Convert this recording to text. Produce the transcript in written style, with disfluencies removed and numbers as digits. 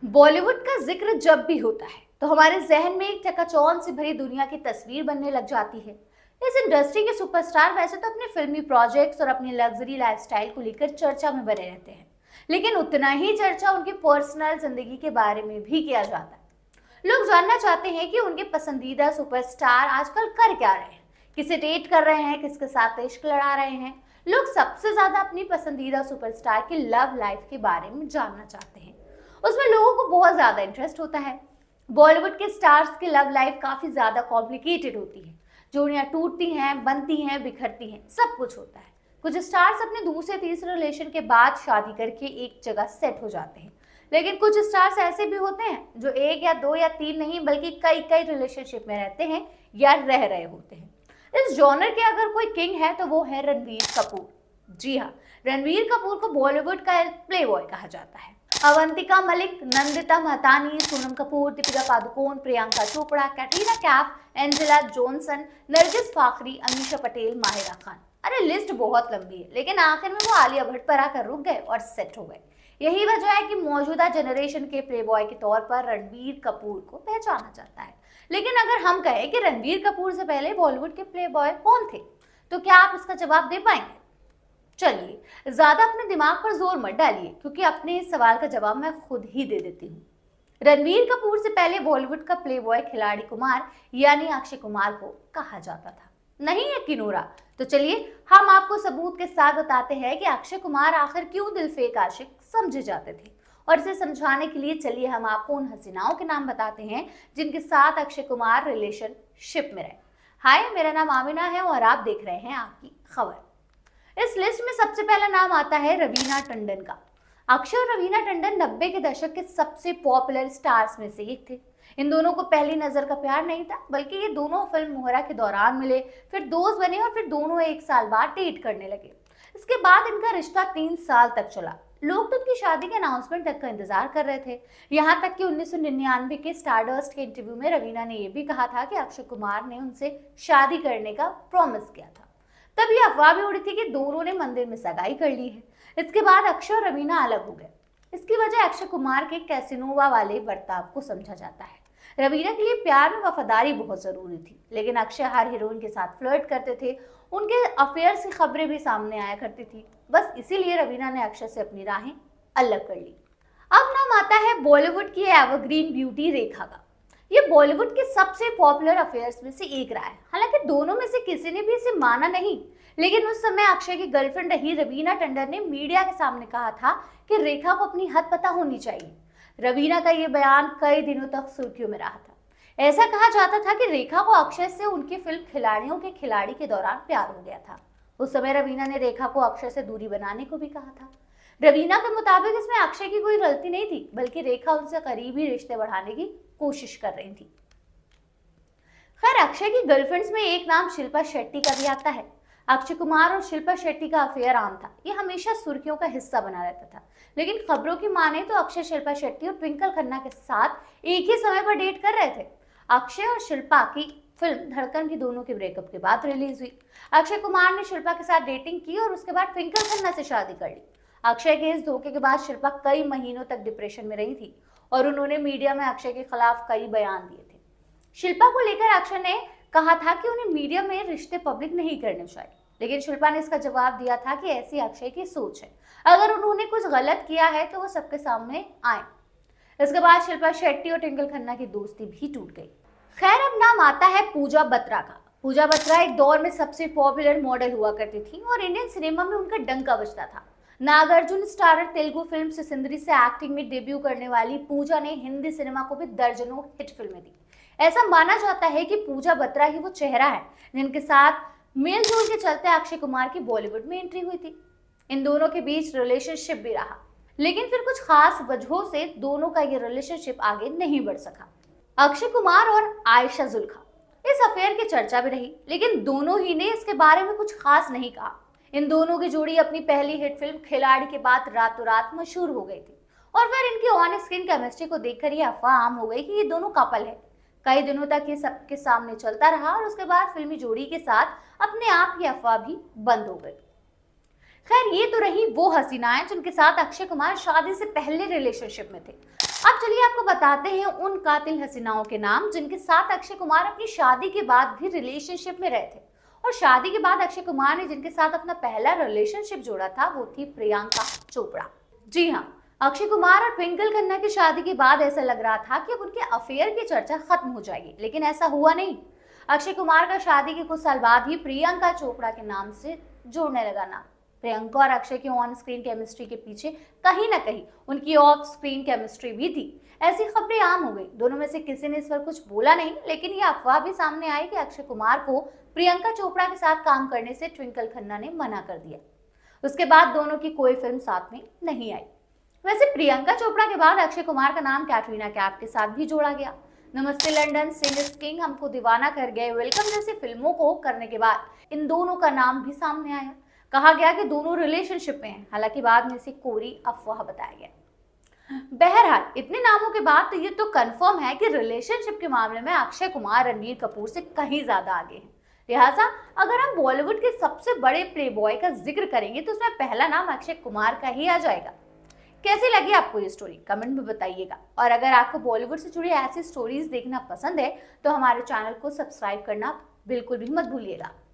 बॉलीवुड का जिक्र जब भी होता है तो हमारे जहन में एक चकाचौंध से भरी दुनिया की तस्वीर बनने लग जाती है। इस इंडस्ट्री के सुपरस्टार वैसे तो अपने फिल्मी प्रोजेक्ट्स और अपनी लग्जरी लाइफस्टाइल को लेकर चर्चा में बने रहते हैं, लेकिन उतना ही चर्चा उनकी पर्सनल जिंदगी के बारे में भी किया जाता है। लोग जानना चाहते हैं कि उनके पसंदीदा सुपरस्टार आजकल कर क्या रहे हैं, किसे डेट कर रहे हैं, किसके साथ इश्क लड़ा रहे हैं। लोग सबसे ज्यादा अपनी पसंदीदा सुपरस्टार की लव लाइफ के बारे में जानना चाहते हैं। उसमें लोगों को बहुत ज्यादा इंटरेस्ट होता है। बॉलीवुड के स्टार्स की लव लाइफ काफी ज्यादा कॉम्प्लिकेटेड होती है। जोड़ियां टूटती हैं, बनती हैं, बिखरती हैं, सब कुछ होता है। कुछ स्टार्स अपने दूसरे तीसरे रिलेशन के बाद शादी करके एक जगह सेट हो जाते हैं, लेकिन कुछ स्टार्स ऐसे भी होते हैं जो एक या दो या तीन नहीं बल्कि कई कई रिलेशनशिप में रहते हैं या रह रहे होते हैं। इस जॉनर के अगर कोई किंग है तो वो है रणबीर कपूर। जी हाँ, रणबीर कपूर को बॉलीवुड का प्ले बॉय कहा जाता है। Avantika Malik, Nandita Mahtani, Sonam Kapoor, Deepika Padukone, Priyanka Chopra, Katrina Kaif, Angela Johnson, Nargis Fakhri, Ameesha Patel, Mahira Khan. अरे लिस्ट बहुत लंबी है, लेकिन आखिर में वो आलिया भट्ट पर आकर रुक गए और सेट हो गए। यही वजह है कि मौजूदा जनरेशन के प्लेबॉय के तौर पर रणबीर कपूर को पहचाना जाता है। लेकिन अगर हम कहें कि रणबीर कपूर से पहले बॉलीवुड के प्लेबॉय कौन थे, तो क्या आप इसका जवाब दे पाएंगे? चलिए, ज्यादा अपने दिमाग पर जोर मत डालिए, क्योंकि अपने इस सवाल का जवाब मैं खुद ही दे देती हूँ। रणबीर कपूर से पहले बॉलीवुड का प्लेबॉय खिलाड़ी कुमार यानी अक्षय कुमार को कहा जाता था। नहीं यकीन हो रहा? तो चलिए हम आपको सबूत के साथ बताते हैं कि अक्षय कुमार आखिर क्यों दिल फेक आशिक समझे जाते थे। और इसे समझाने के लिए चलिए हम आपको उन हसीनाओं के नाम बताते हैं जिनके साथ अक्षय कुमार रिलेशनशिप में रहे। हाय, मेरा नाम आमिना है और आप देख रहे हैं आपकी खबर। इस लिस्ट में सबसे पहला नाम आता है रवीना टंडन का। अक्षय और रवीना टंडन 90 के दशक के सबसे पॉपुलर स्टार्स में से एक थे। इन दोनों को पहली नजर का प्यार नहीं था, बल्कि ये दोनों फिल्म मोहरा के दौरान मिले, फिर दोस्त बने और फिर दोनों एक साल बाद डेट करने लगे। इसके बाद इनका रिश्ता 3 साल तक चला। लोग तो उनकी शादी के अनाउंसमेंट तक का इंतजार कर रहे थे। यहाँ तक कि 1999 के स्टारडस्ट के इंटरव्यू में रवीना ने यह भी कहा था कि अक्षय कुमार ने उनसे शादी करने का प्रॉमिस किया था। तब ये अफवाह भी उड़ी थी कि दोनों ने मंदिर में सगाई कर ली है। इसके बाद अक्षय और रवीना अलग हो गए। इसकी वजह अक्षय कुमार के कैसिनोवा वाले बर्ताव को समझा जाता है। रवीना के लिए प्यार में वफादारी बहुत जरूरी थी, लेकिन अक्षय हर हीरोइन के साथ फ्लर्ट करते थे। उनके अफेयर्स की खबरें भी सामने आया करती थी। बस इसीलिए रवीना ने अक्षय से अपनी राहें अलग कर ली। अब नाम आता है बॉलीवुड की एवरग्रीन ब्यूटी रेखा का। ये बॉलीवुड के सबसे पॉपुलर अफेयर्स में से एक रहा है। हालांकि दोनों में से किसी ने भी इसे माना नहीं, लेकिन उस समय अक्षय की गर्लफ्रेंड रही रवीना टंडन ने मीडिया के सामने कहा था कि रेखा को अपनी हद पता होनी चाहिए। रवीना का ये बयान कई दिनों तक सुर्खियों में रहा था। ऐसा कहा जाता था कि रेखा को अक्षय से उनकी फिल्म खिलाड़ियों के खिलाड़ी के दौरान प्यार हो गया था। उस समय रवीना ने रेखा को अक्षय से दूरी बनाने को भी कहा था। रवीना के मुताबिक इसमें अक्षय की कोई गलती नहीं थी, बल्कि रेखा उनसे करीबी रिश्ते बढ़ाने की कोशिश कर रही थी। खैर, अक्षय की गर्लफ्रेंड्स में एक नाम शिल्पा शेट्टी का भी आता है। अक्षय कुमार और शिल्पा शेट्टी का अफेयर आम था। ये हमेशा सुर्खियों का हिस्सा बना रहता था, लेकिन खबरों की माने तो अक्षय शिल्पा शेट्टी और ट्विंकल खन्ना के साथ एक ही समय पर डेट कर रहे थे। अक्षय और शिल्पा की फिल्म धड़कन भी दोनों के ब्रेकअप के बाद रिलीज हुई। अक्षय कुमार ने शिल्पा के साथ डेटिंग की और उसके बाद ट्विंकल खन्ना से शादी कर ली। अक्षय के इस धोखे के बाद शिल्पा कई महीनों तक डिप्रेशन में रही थी और उन्होंने मीडिया में अक्षय के खिलाफ कई बयान दिए थे। शिल्पा को लेकर अक्षय ने कहा था कि उन्हें मीडिया में रिश्ते पब्लिक नहीं करने चाहिए, लेकिन शिल्पा ने इसका जवाब दिया था कि ऐसी अक्षय की सोच है, अगर उन्होंने कुछ गलत किया है तो वो सबके सामने आए। इसके बाद शिल्पा शेट्टी और ट्विंकल खन्ना की दोस्ती भी टूट गई। खैर, अब नाम आता है पूजा बत्रा का। पूजा बत्रा एक दौर में सबसे पॉपुलर मॉडल हुआ करती थी और इंडियन सिनेमा में उनका डंका बजता था। नागार्जुन स्टारर तेलुगु फिल्म सिसिंदरी से एक्टिंग में डेब्यू करने वाली पूजा ने हिंदी सिनेमा को भी दर्जनों हिट फिल्में दी। ऐसा माना जाता है कि पूजा बत्रा ही वो चेहरा है जिनके साथ मेल जोल के चलते अक्षय कुमार की बॉलीवुड में एंट्री हुई थी। इन दोनों के बीच रिलेशनशिप भी रहा, लेकिन फिर कुछ खास वजहों से दोनों का ये रिलेशनशिप आगे नहीं बढ़ सका। अक्षय कुमार और आयशा जुल्का, इस अफेयर की चर्चा भी रही, लेकिन दोनों ही ने इसके बारे में कुछ खास नहीं कहा। इन दोनों की जोड़ी अपनी पहली हिट फिल्म खिलाड़ी के बाद रातों रात मशहूर हो गई थी और फिर इनकी ऑन स्क्रीन केमिस्ट्री को देखकर ये अफवाह आम हो गई कि ये दोनों कपल है। कई दिनों तक ये सबके सामने चलता रहा और उसके बाद फिल्मी जोड़ी के साथ अपने आप ये अफवाह भी बंद हो गई। खैर, ये तो रही वो हसीनाएं जिनके साथ अक्षय कुमार शादी से पहले रिलेशनशिप में थे। अब चलिए आपको बताते हैं उन कातिल हसीनाओं के नाम जिनके साथ अक्षय कुमार अपनी शादी के बाद भी रिलेशनशिप में रहे थे। और शादी के बाद अक्षय कुमार ने जिनके साथ अपना पहला रिलेशनशिप जोड़ा था वो थी प्रियंका चोपड़ा। जी हाँ, अक्षय कुमार और ट्विंकल खन्ना की शादी के बाद ऐसा लग रहा था कि अब उनके अफेयर की चर्चा खत्म हो जाएगी, लेकिन ऐसा हुआ नहीं। अक्षय कुमार का शादी के कुछ साल बाद ही प्रियंका चोपड़ा के नाम से जोड़ने लगा नाम। प्रियंका और अक्षय की ऑन स्क्रीन केमिस्ट्री के पीछे कहीं ना कहीं उनकी ऑफ स्क्रीन केमिस्ट्री भी थी। ऐसी खबरें आम हो गई, दोनों में से किसी ने इस पर कुछ बोला नहीं, लेकिन ये अफवाह भी सामने आई कि अक्षय कुमार को प्रियंका चोपड़ा के साथ काम करने से ट्विंकल खन्ना ने मना कर दिया। उसके बाद दोनों की कोई फिल्म साथ में नहीं आई। वैसे प्रियंका चोपड़ा के बाद अक्षय कुमार का नाम कैटरीना कैफ के साथ भी जोड़ा गया। नमस्ते लंदन, सिन इज किंग, हमको दीवाना कर गए, वेलकम जैसी फिल्मों को करने के बाद इन दोनों का नाम भी सामने आया। कहा गया कि दोनों रिलेशनशिप में हैं, हालांकि बाद में इसे कोरी अफवाह बताया गया। बहरहाल इतने नामों के बाद तो ये तो कंफर्म है कि रिलेशनशिप के मामले में अक्षय कुमार रणवीर कपूर से कहीं ज्यादा आगे हैं। लिहाजा अगर हम बॉलीवुड के सबसे बड़े प्लेबॉय का जिक्र करेंगे तो उसमें पहला नाम अक्षय कुमार का ही आ जाएगा। कैसी लगी आपको ये स्टोरी, कमेंट में बताइएगा। और अगर आपको बॉलीवुड से जुड़ी ऐसी स्टोरीज देखना पसंद है तो हमारे चैनल को सब्सक्राइब करना बिल्कुल भी मत भूलिएगा।